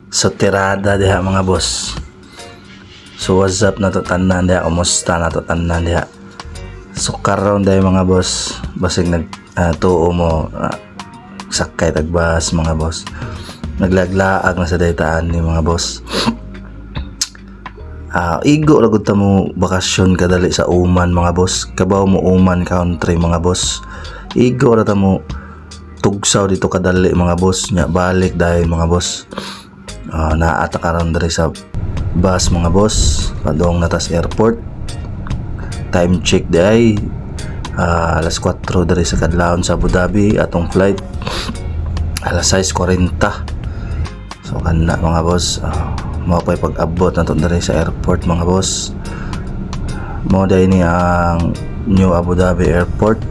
So tirada diha mga boss. So what's up na to tanan diha, kumusta na to tanan diha. So karon day mga boss, basig tuo mo sakay tagbas mga boss. Naglaglaag na sa daytaan ni mga boss. Igo ra gud ta mo bakasyon kadali sa Uman mga boss. Kabaw mo Uman country mga boss. Igo ra ta mo tugsaw dito kadali mga boss, nya balik dahil mga boss. Naata karon diri sa bus mga boss, padong natas airport. Time check day alas 4 diri sa kadlawon sa Abu Dhabi, atong flight alas 6:40. So kana mga boss, mao pay pag-abot nato diri sa airport mga boss. Mao day ni ang New Abu Dhabi Airport,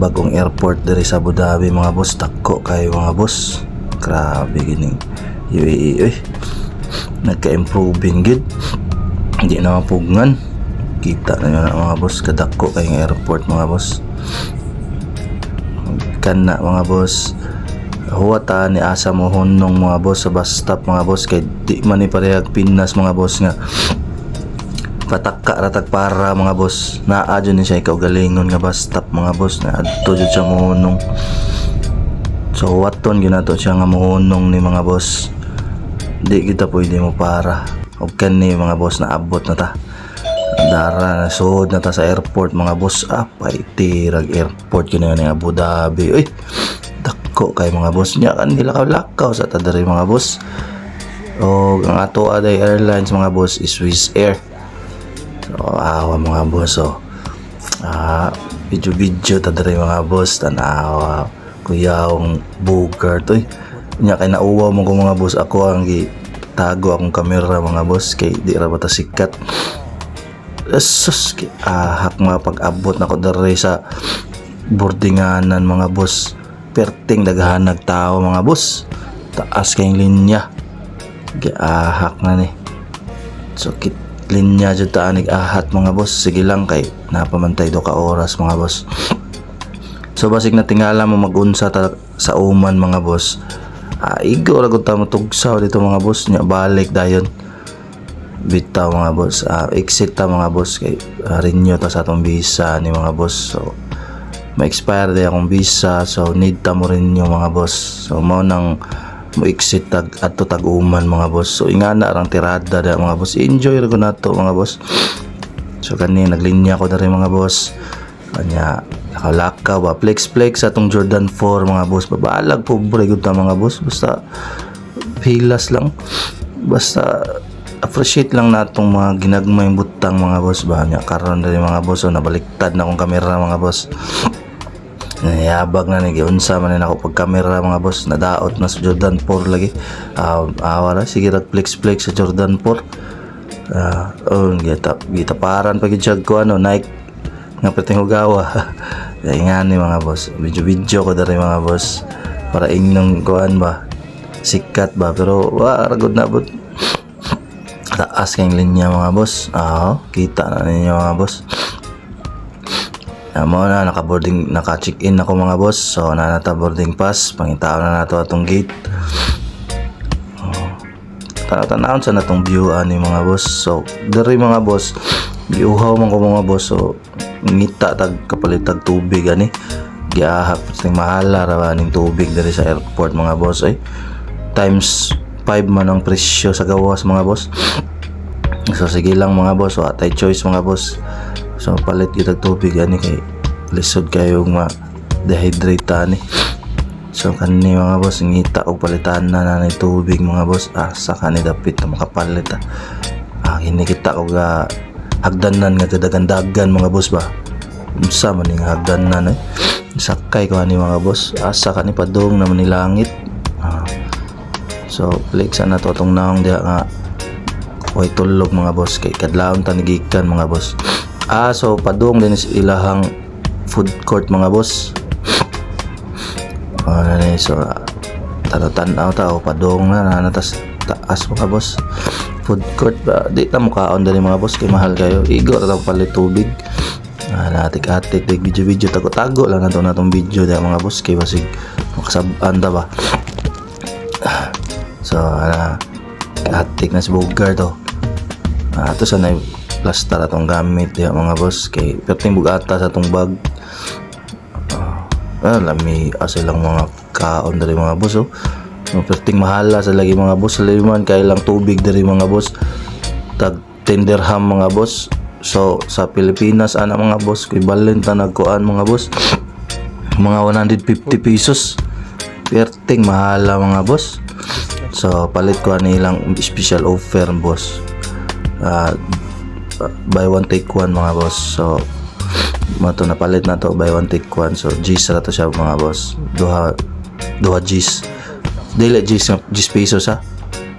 bagong airport diri sa Abu Dhabi mga boss. Dako kay mga boss, grabe gining UAE nagka-improving gid, hindi na mapugngan. Kita na yun mga boss, kadako kay ng airport mga boss. Kana mga boss, huwata ni asa mo hunong mga boss sa bus stop mga boss, kay di man ni parehag Pinas mga boss nga patakka ratag para mga boss. Naadyo ni siya ikaw galingon nga bus stop mga boss, na adto jud siya mohunong. So waton ginato siya nga mohunong ni mga boss, di kita pwede mo para. Og kani mga boss, na abot na ta, dara na suod na ta sa airport mga boss. Paitirag airport kini nga Abu Dhabi. Uy, dako kay mga boss nya, kan lakaw-lakaw sa ta diri mga boss. O ang ato aday airlines mga boss is Swiss Air. So awa mga boss, video ta diri mga boss, tanawa kuyawong bugar to. Nya kay nauwaw mo ko mga boss, ako ang tago akong kamera mga boss, kay di ra bata sikat. Sus, hak mga pag-abot na ko diri sa boardinganan mga boss. Perting daghanag tao mga boss, taas kayong linya, giahak na ni. So linya jud ta anig ahat mga boss. Sige lang kay napamantay do ka oras mga boss. So basig na tingala mo magunsa ta sa Uman mga boss, igo ra gud ta mo tugsaw dito mga boss, nya balik dayon bitaw mga boss. Exit ta mga boss, kay renew ta sa atong visa ni mga boss. So ma-expire day akong visa, so need ta mo renew mga boss. So mao nang mo exit adto tag Uman mga boss. So ingana rang tirada da mga boss, enjoy ra gud nato mga boss. So kani naglinya ko diri mga boss, kanya nakalakaw ba flex atong Jordan 4 mga boss. Babalag pobre gud ta mga boss, basta pilas lang, basta appreciate lang natong mga ginagmayng butang mga boss ba. Nya karon diri mga boss, so nabaliktad na akong kamera mga boss. Nayabag na ni giunsa man ako pag kamera mga boss, nadaot na sa Jordan 4 lagi. Awara sige rag flex sa Jordan 4. Gita paran pag gid ko Nike nga pating hugawa. Kaya nga ni mga boss, video ko dari mga boss, para ingnong kuan ba, sikat ba, pero ragod na abot taas kayong linya mga boss. Kita na ninyo mga boss. Mo na naka-check in ako mga boss. So nanata boarding pass, pangitaon na nato atong gate. Tanaw sa natong view ani mga boss. So dari mga boss, giuhaw man ko mga boss. So ngita tag kapalit tag tubig ani, giahak ting mahala ra ning tubig dari sa airport mga boss. Times 5 man ang presyo sa gawas mga boss. So sige lang mga boss, atay choice mga boss. So palit kita tubig ani, kay lisod kayo ma-dehydrate ani. So kani mga boss, ngita og palitan na nanay tubig mga boss. Sa kani dapit na makapalit. Kini kita og hagdanan nga kadagandagan mga boss ba. Unsa man ning hagdanan sakay ko ani mga boss, asa kani padong naman ni langit. So flex na to tong naong diha nga way tulog mga boss, kay kadlawon ta nigikan mga boss. So padung din is ilahang food court mga boss. So tanaw ta padung na natas taas mga boss. Food court ba, di ta mukaon dali mga boss, kay mahal kayo. Igo ra palit tubig. Natik-atik video tago-tago lang natong video diha mga boss, kay basig makasab-an ta ba. So hatik na si Bogart to. Ato sana plaster atong gamit ya mga boss kay perting bugata sa atong bag. Lami asa lang mga kaon dari mga boss oh. Perting mahala sa lagi mga boss, liman kay lang tubig dari mga boss. Tag 10 dirham mga boss. So sa Pilipinas ana mga boss equivalent na nagkuan mga boss mga 150 pesos. Perting mahala mga boss. So palit ko nilang special offer boss. Buy one take one mga boss. So mato na palit na to buy one take one. So G's ra to siya mga boss. Duha G's. Dili G's pesos ha.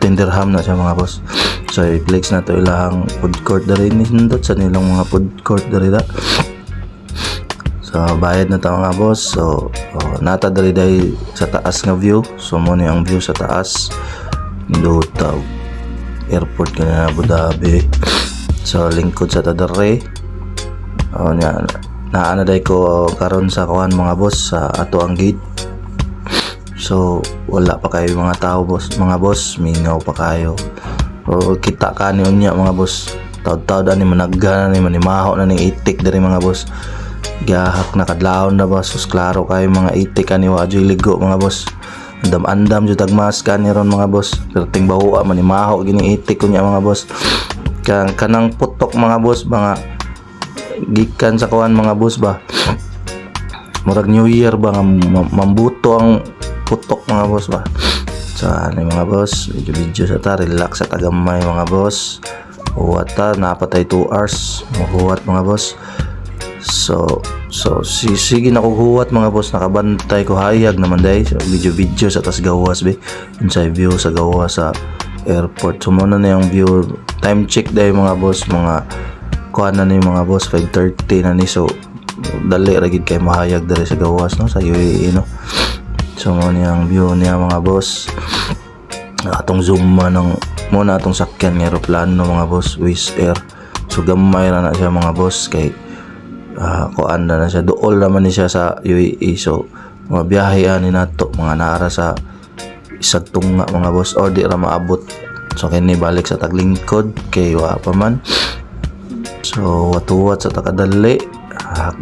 10 dirham na siya mga boss. So i-flex na to ilang food court dari ni hindot sa nilang mga food court dari da. So bayad na to mga boss. So nata dari day sa taas nga view. So mo ni ang view sa taas. Dutaw airport kana Abu Dhabi. So lingkod sa tadare. Naana day ko karon sa kuan mga boss sa ato ang gate. So wala pa kayo mga tao boss, mga boss, mingaw pa kayo. O kita ka ni unya mga boss. Taud-taud ani managana ni manimaho na ning itik diri mga boss. Gahak na kadlawon na boss, sus klaro kayo mga itik ani wa joy ligo mga boss. Andam-andam jud tagmas kani ron mga boss. Perting bawa manimaho gini itik kunya mga boss. Kanang putok mga boss, mga gikan sa kuan mga boss ba. Murag New Year ba nga mambuto ang putok mga boss ba. So ano mga boss, video sa ta, relax sa tagamay mga boss. Huwat ta, napatay 2 hours mahuwat mga boss. So sige na ko huwat mga boss, nakabantay ko hayag naman day. So video sa tas gawas be, inside view sa gawas sa airport. So muna na yung view, time check day mga boss, mga kuha na ni mga boss 5:30 na ni. So dali ragid kay mahayag diri sa gawas no sa UAE no. So mo niyang view niya mga boss. Atong zoom man muna atong sakyan ng eroplano mga boss, Wizz Air. So gamay ra na siya mga boss kay kuan na siya, duol naman ni siya sa UAE. So mga biyahe ani nato mga naara sa isag tunga mga boss, or di ra maabot. So kini balik sa taglingkod kay wa pa man. So watuwat sa takadali.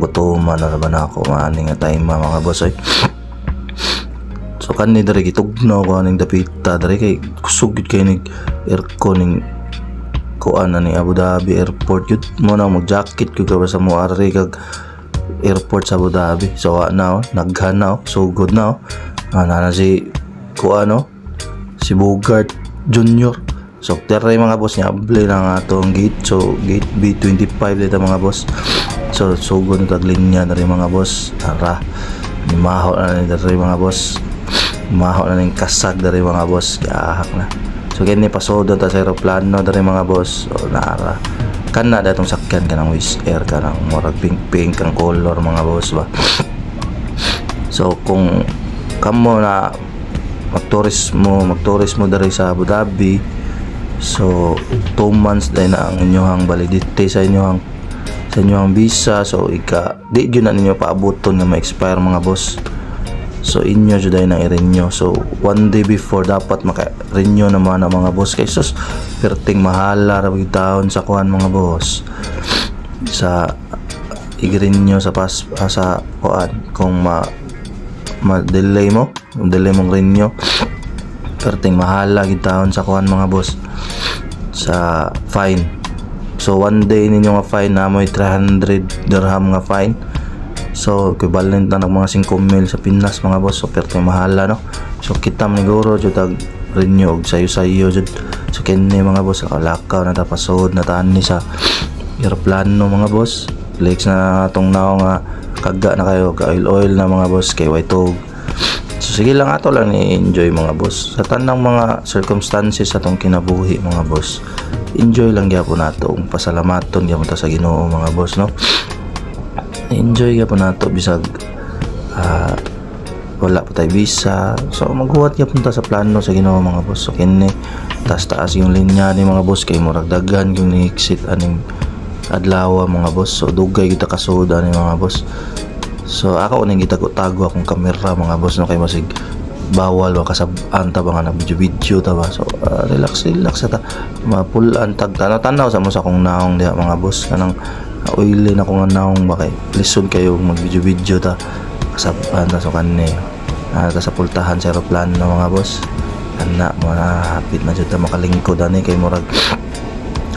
Gutuman na naman ako maning nga time mga boss ay. So kani diri gitugnaw ko aning dapita diri kay kusog gid kay ning aircon ning kuan na ni Abu Dhabi airport yun mo na mag jacket ko ka sa muari kag airport sa Abu Dhabi. So na naghan na so good na na si kuan si Bogart Junior. So teray mga boss niya abli na atong gate. So gate B25 dito mga boss. So good na taglinya na rin mga boss. Tara maho na ni dari mga boss, maho na ning kasag dari mga boss, gahak na. So kini pasodo ta sa eroplano dari mga boss. So naara kana datong sakyan kanang Wizz Air kanang murag pink ang color mga boss ba. So kung kamo na magturismo dari sa Abu Dhabi, so 2 months dai na ang inyong validity sa inyong visa. So di gyud na ninyo paaboton nga ma-expire mga boss. So inyo jud ay na i-renew. So 1 day before dapat maka-renew naman ang mga boss kay sus perting mahala ra big taon sa kuan mga boss. Sa i-renew sa kuan kung delay mong renew perting mahala gid taon sa kuan mga boss sa fine. So 1 day ninyo nga fine na mo'y 300 dirham nga fine. So equivalent na ng mga 5 mil sa Pinas mga boss. So perting mahala no. So kita maniguro jud tag renew og sayo jud. So kini mga boss lakaw na ta pasod na taan ni sa eroplano mga boss. Flex na atong naong nga kaga na kayo ka oil na mga boss kay white. So sige lang ato lang ni-enjoy mga boss sa tanang mga circumstances atong kinabuhi mga boss. Enjoy lang gyapon nato, pasalamaton gyapon ta sa Ginoo mga boss no. Enjoy gyapon nato bisag wala pa tay visa. So maghuwat gyapon ta sa plano sa Ginoo mga boss. So kini taas yung linya ni mga boss kay murag daghan yung ni-exit aning adlaw mga boss. So dugay kita kasuda ni mga boss. So ako ning gitago-tago akong kamera mga boss no kay masig bawal wa kasab-an ta ba nga nag-video ta ba. So relax ta, mapulan tag tanaw sa mo sa kong naong diha mga boss, kanang oily na kong naong ba kay lisod kayo mag-video ta kasab-an ta. So kanne ta sa pultahan sa aeroplano mga boss, ana mo na hapit na jud ta makalingkod ani kay murag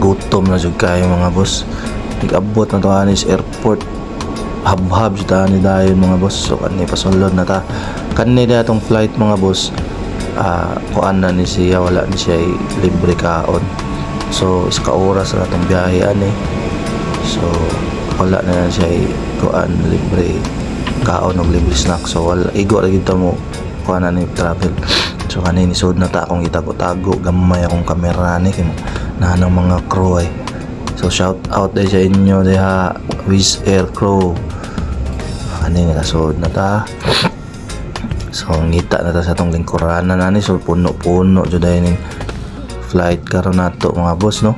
gutom na jud kayo mga boss. Nag-abot na to ani sa airport, hab-hab jud ta ni dayon mga boss. So kanni pasulod na ta kanni da tong flight mga boss. Kuan na ni siya, wala ni siya libre kaon. So isa ka oras na tong biyahe ani, so wala na siya kuan libre kaon og libre snack. So wala igo ra gid ta mo kuan na ni travel. So kanini sud na ta akong itago-tago gamay akong kamera ni kay nanang mga crew ay. So shout out dahil sa inyo diha Wizz Air crew, kanini nasud na ta. So ngita na ta sa tong lingkuranan ani, so puno-puno jud ning flight karon nato mga boss no.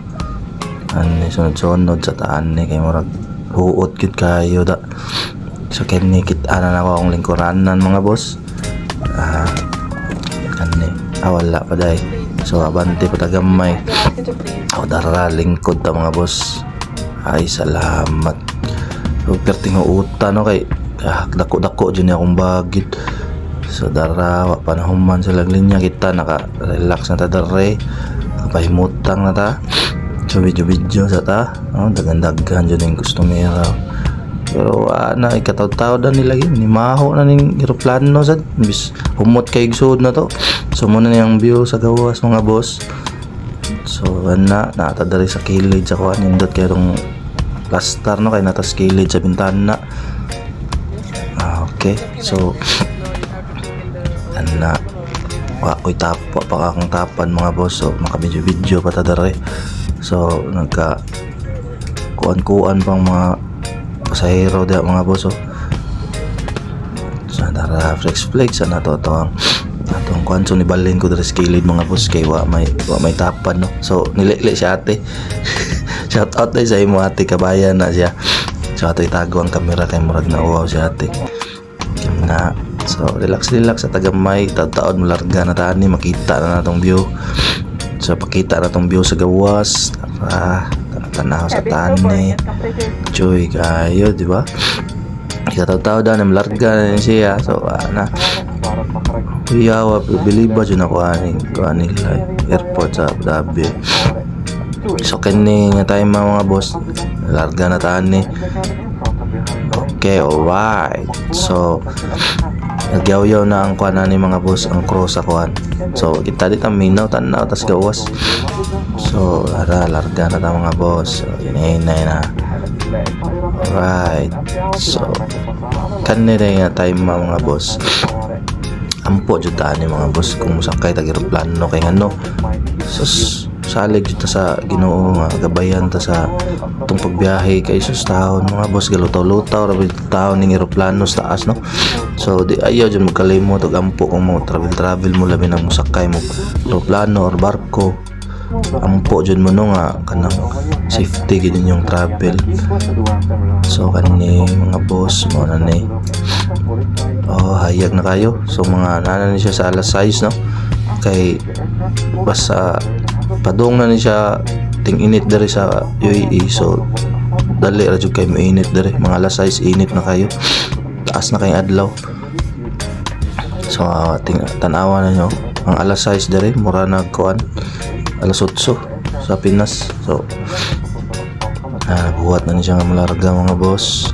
Ani sunod-sunod sa taan ni kay murag huot gid kayo da. So kini kita na ako akong lingkuranan mga boss. Kani wala pa day. So abante pa tagamay. Dara lingkod ta mga boss. Ay salamat. So perting uta no kay dako-dako jud ni akong bagit. So dara wa panahuman sa linya kita naka-relax na ta dare. Kapahimutang na ta. So video sa ta. Dagan-dagan jud ning customer. Pero na ikataw-taw dan nila ni maho na ning eroplano sad bis humot kay sud na to. So muna na yung view sa gawas mga boss. So nata dari sa kilid sa kuan nindot kay tong plaster no kay nata sa kilid sa bintana. Okay, so wa ko'y tapo pa akong tapan mga boss. So makabidyo-video pa ta dere. So nagka kuan pang mga pasahero diha mga boss. So dara flex na to atong kuan. So nibalhin ko dere sa kilid mga boss kay wa may tapan no. So nilili si ate. Shout out dai sa imo ate, kabayan na siya. So ato itago ang kamera kay murag na uwaw si ate na. So relax sa tagamay, taon mo larga na tani, makita na natong view. So pakita na tong view sa gawas. Tanaw sa tani. Joy kayo, di ba? Ikataw-taw daw na larga na siya. So kuyawa, biliba dyan ako aning airport sa Abu Dhabi. So kani nga tayo mga boss, larga na tani. Okay, alright. So nagyaw-yaw na ang kuan ni mga boss, ang cross sa kuan. So kita dito minaw tanaw tas gawas. So larga na ta mga boss. So hinay na. Alright. So kanina nga time mga boss. Ampo jud ta ni mga boss kung musakay tag eroplano kay ngano. Sus salig jud ta sa Ginoo nga gabayan ta sa tong pagbiyahe kay sus taon mga boss, galutaw-lutaw ra bid taon ning eroplano sa taas no. So di ayaw jud magkalimot og ampo kung mo travel mo labi nang musakay mo eroplano or barko. Ampo jud mo no nga kanang safety gid inyong travel. So kani mga boss mo na ni hayag na kayo. So mga nana ni siya sa alas 6 no, kay basta padung na ni siya ting init dere sa UAE. So dali ra jud kay mainit dere, mga alas 6 init na kayo, taas na kay adlaw. So tan-awa na nyo ang alas 6 dere mura nagkuan alas 8 sa Pinas. So buhat na ni siya nga malarga mga boss.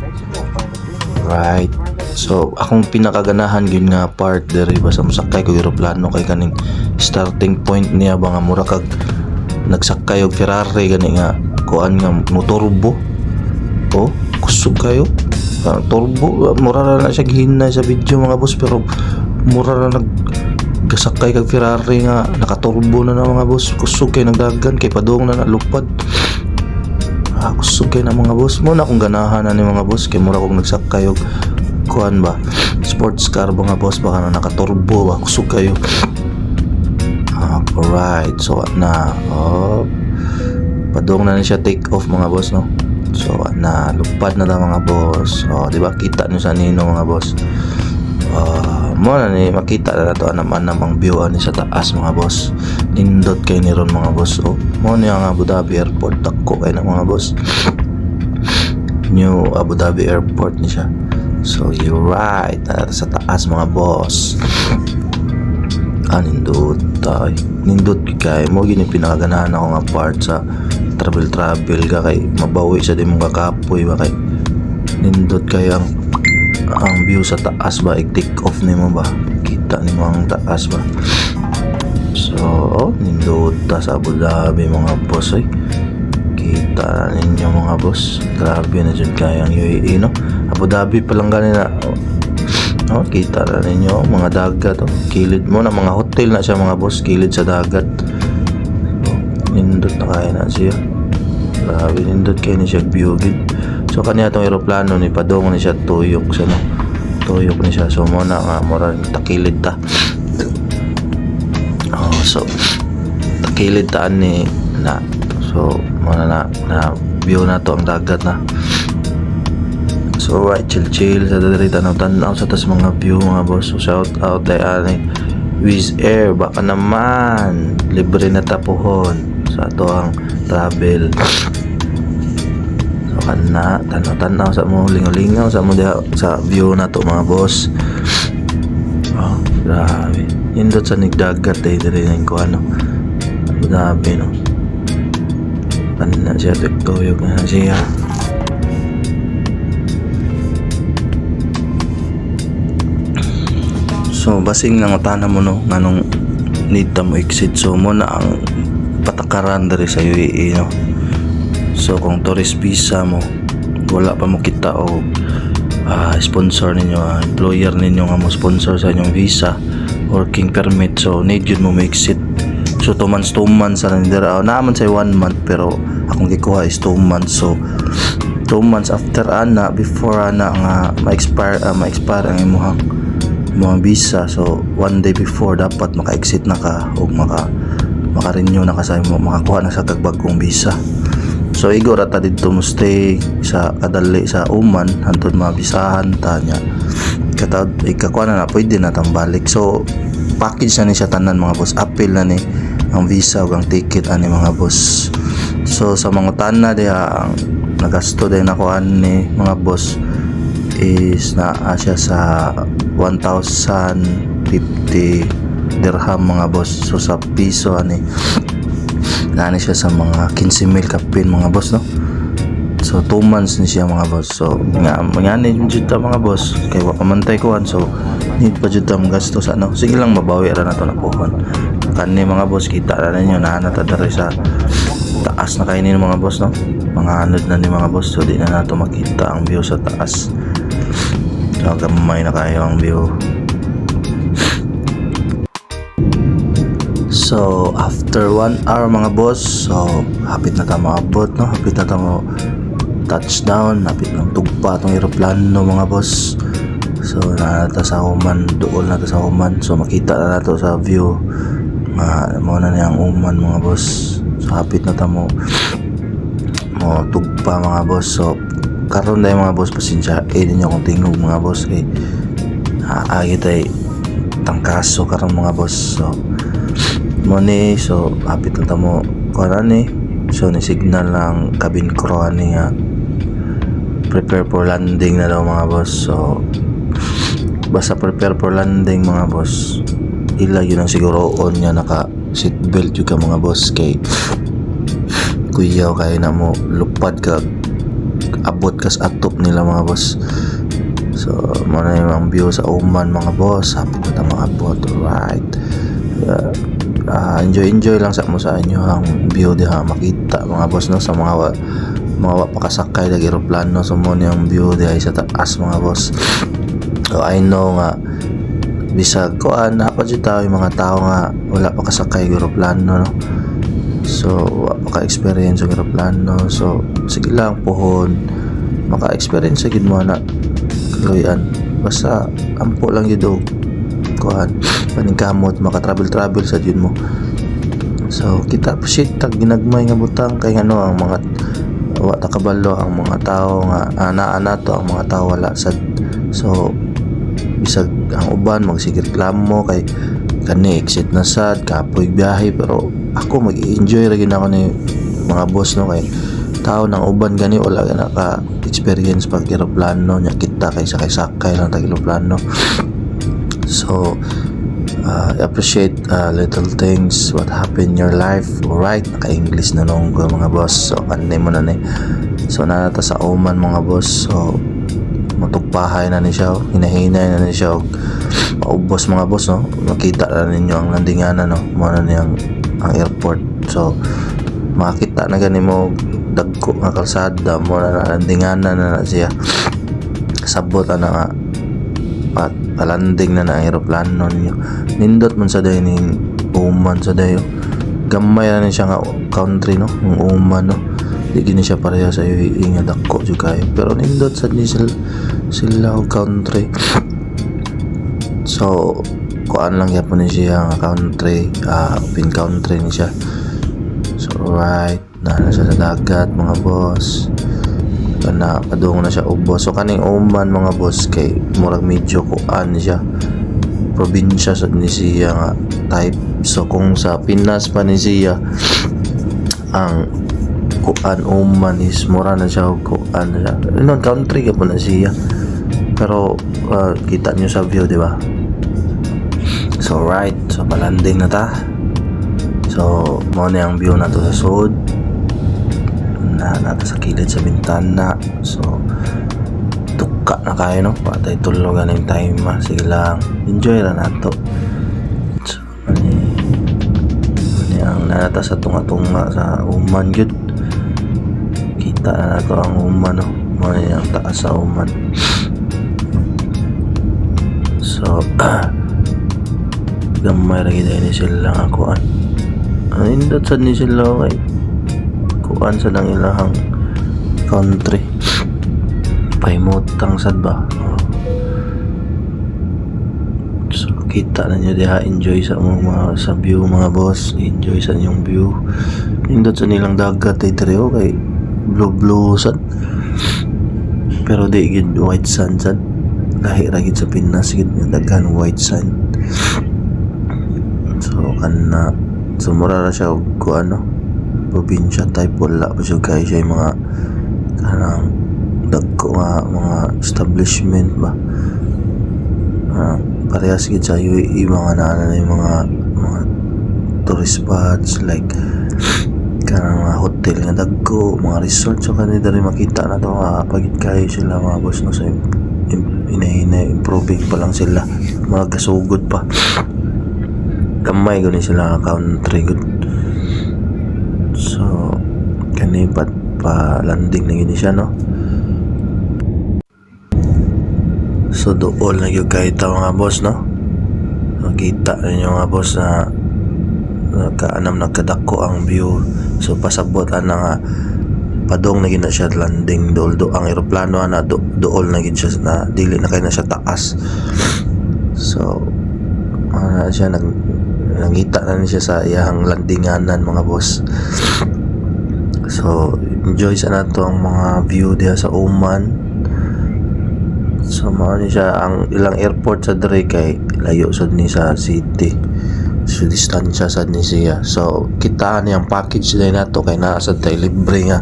Right. So akong pinakaganahan gyud nga part dere basta mosakay ko eroplano kay kaning starting point niya ba nga mura kag nagsakay og Ferrari gani nga kuan nga motorbo. Kusog kayo. Turbo mura na siya gihinay sa video mga boss, pero mura na naggasakay kag Ferrari nga nakaturbo na mga boss. Kusog kay nagdagan kay padung na nalupad. Kusog kay na mga boss. Mo na akong ganahan na ni mga boss kay mura kong nagsakay og kuan ba sports car mga boss, baka na nakaturbo ba, kusog kayo. Alright, so padung na siya take off mga boss no. So lupad na ta mga boss. Di ba kita niyo sa nino mga boss. mo na ni makita na nato anam-anam ang view ani sa taas mga boss. Nindot kay ni ron mga boss. Oh, mo ni ang Abu Dhabi Airport dako kay na mga boss. New Abu Dhabi Airport ni siya. So you're right, sa taas mga boss. Nindot tayo. Nindot kay mo gini pinakaganahan ako nga part sa travel ka kay mabawi sa di mong kakapoy ba kay nindot kay ang view sa taas ba i-take off nimo ba kita nimo ang taas ba. So nindot ta sa Abu Dhabi mga boss ay kita ninyo mga boss, grabe na dyan kaya ang UAE no. Abu Dhabi palang ganina kita na ninyo mga dagat kilid mo na mga hotel na siya mga boss, kilid sa dagat. Nindot na kaya na siya, grabe nindot kaya ni siya biugin. So kanya itong aeroplano ni padong ni siya tuyok siya no, tuyok ni siya. So muna nga mura takilid ta. So takilid taan ni na. So muna na view na to ang dagat na. So right, chill sa dali tanaw sa tas mga view mga boss. So shout out kay ani Wizz Air, baka naman libre na tapuhon sa ato ang travel. So kana tanaw sa mo lingaw sa mo diha sa view na to mga boss. Grabe indot sa nigdagat diri nang ko ano Abu Dhabi no. Na siya tuyok na siya. So basing nga tanan mo no nganong need ta mo exit. So mo na ang patakaran diri sa UAE no. So kung tourist visa mo wala pa mo kita o sponsor ninyo, employer ninyo nga mo sponsor sa inyong visa, working permit, so need yun mo exit. So 2 months sa nandira naman sa 1 month pero akong gikuha is 2 months. So 2 months after ana before ana nga ma-expire ang imong mga visa. So 1 day before dapat maka-exit na ka o maka-renew na ka sa imo, makakuha na sa kagbagong visa. So igor ata dito mo stay sa kadali sa Oman hantod mabisahan ta nya katawd ikakuha na pwede na tambalik. So package na ni siya tanan mga boss, appeal na ni ang visa ug ang ticket ani mga boss. So sa mga tanan diha ang nagasto din ako ani mga boss is na siya sa 1,050 dirham mga boss. So sa piso ani nani siya sa mga 15,000 kapin mga boss no. So 2 months ni siya mga boss. So nga ni jud ta mga boss kay wa pamantay kuan. So need pa jud ta gasto sa ano. Sige lang mabawi ra na to na puhon kani mga boss. Kita ra ninyo na ta diri sa taas na kainin mga boss no, mga anod na ni mga boss. So di na nato makita ang view sa taas. So gamay na kayo ang view. So after 1 hour mga boss, so hapit na ta maabot no, hapit na ta mo touchdown, hapit ng tugpa tong eroplano mga boss. So nata sa Oman, dool na ta sa Oman. So makita na nato sa view mo na niyang Oman mga boss. So hapit na ta mo tugpa mga boss. So karon dai mga boss pasensya ninyo kung tingog mga boss kay agi tay tangkaso karon mga boss. So money, so hapit na tamo kuha ni. So ni signal ng cabin crew ani nga prepare for landing na daw mga boss. So basta prepare for landing mga boss, ila yun ang siguroon niya naka seatbelt juga mga boss kay kuyaw kay na mo lupad ka abot kas atop nila mga boss. So mo na yung view sa Oman mga boss, hapit na tamo abot. Alright, enjoy lang sa mo sa inyo ang view diha makita mga boss no, sa mga pakasakay ng eroplano. So mo yung view diha sa taas mga boss. So I know nga bisag ko napad tayo yung mga tao nga wala pa kasakay ng eroplano no. So wala pa experience ng eroplano. So sige lang pohon maka-experience gid mo na kaluyan, basta ampo lang yun kuhan paningkamot maka-travel sa yun mo. So kita appreciate tag ginagmay nga butang kay ano ang mga wa ta kabalo ang mga tao nga ana to ang mga tao wala sad. So bisag ang uban magsireklamo kay kani exit na sad kapoy biyahe, pero ako mag-enjoy ra gyud ako ni mga boss no, kay tao ng uban gani wala ka naka experience pag eroplano nya, kita kay sakay lang tag eroplano. So I appreciate little things what happen in your life. Alright, naka-English na nung mga boss. So kanay mo na ni. So nanata sa Oman mga boss. So matugpahay na ni siya, hinahinay na ni siya, maubos mga boss no. Makita na ninyo ang landinganan no, mo na niyang ang airport. So makita na gani mo dagko nga kalsada mo na landinganan na siya, sabot na nga at palanding na ang aeroplano ninyo. Nindot man sa day ning Oman sa dayo, gamay na siya nga country no, ang Oman no, di gini siya pareha sa iyo nga dako jud kayo, pero nindot sa ni sila country. So kuan lang gyapon ni siya nga country, open country ni siya. So right na siya sa dagat mga boss, na padung na siya ubos. So kaning Oman mga boss kay murag medyo kuan siya, probinsya sa ni siya nga type. So kung sa Pinas pa ni siya ang kuan Oman is mura na siya kuan siya non country ka po na siya, pero kita nyo sa view di ba. So right, so palanding na ta. So mo na ang view na to sa sud na nata sa kilid sa bintana. So tuka na kayo no, patay tulogan ng time sige lang, enjoy ra nato. So ani ang nata sa tunga-tunga sa Oman gyud, kita na nato ang Oman no, mo ang taas sa Oman. So gamay ra gid ni sila nga kuan, indot sad ni sila kay kuan sa nang ilahang country paimutang sad ba. So kita na nyo diha, enjoy sa mga sa view mga boss, enjoy sa inyong view. Indot sa nilang dagat ay trio kay blue sad, pero di gid white sand sad, lahi ra gid sa Pinas gid daghan white sand. So kana sumura ra siya og kuan no, probinsya type, wala pa siya kaya siya yung mga kanang dagko nga mga establishment ba, parehas gid sa UAE mga nana na yung mga tourist spots like kanang mga hotel nga dagko, mga resort. So kanina rin makita na to pagit kayo sila mga boss no, so improving pa lang sila, mga gasugod pa gamay gani sila country good. So kani pa landing na gini siya no. So dool na gyud kay ta mga boss no, makita ninyo mga boss na nagkaanam nagkadako ang view. So pasabot na nga padong na gina siya landing, dool ang eroplano na dool na gid siya na dili na kay na siya taas. So siya nangita na siya sa iyang landinganan mga boss. So enjoy sa nato ang mga view diha sa Oman. So mao ni siya ang ilang airport sa diri kay layo sad ni sa city, so distansya sad ni siya. So kita ni ang package din nato kay naa sad tay libre nga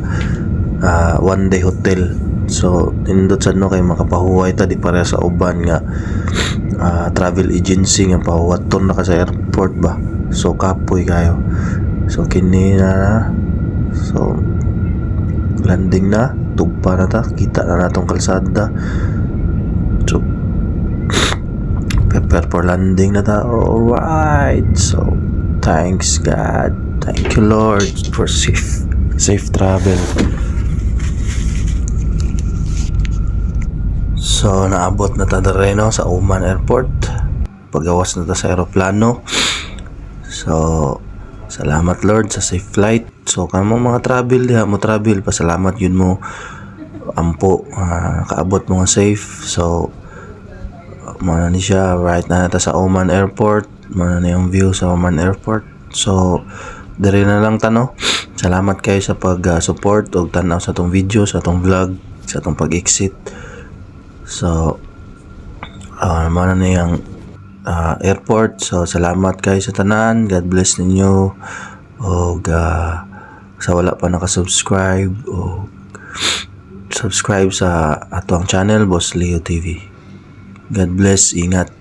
one day hotel. So nindot sad no kay makapahuway ta di para sa uban nga travel agency nga pahuwaton na ka sa airport ba. So kapoy kayo. So kini na, so landing na, tugpa na ta, kita na natong kalsada. So prepare for landing na ta. Alright, so thanks God, thank you Lord for safe travel. So naabot na ta dere no sa Oman Airport, pagawas na ta sa aeroplano. So salamat Lord sa safe flight. So kamo mga travel diha mo travel, pasalamat yun mo ampo kaabot mo nga safe. So mana ni siya, right na ta sa Oman Airport, mana na yung view sa Oman Airport. So dere na lang ta no. Salamat kayo sa pag-support og tanaw sa atong video, sa atong vlog, sa atong pag-exit. So Mao na niyang airport. So salamat kay sa tanan, God bless ninyo. O sa wala pa nakasubscribe o subscribe sa atong channel Boss Leo TV. God bless, ingat.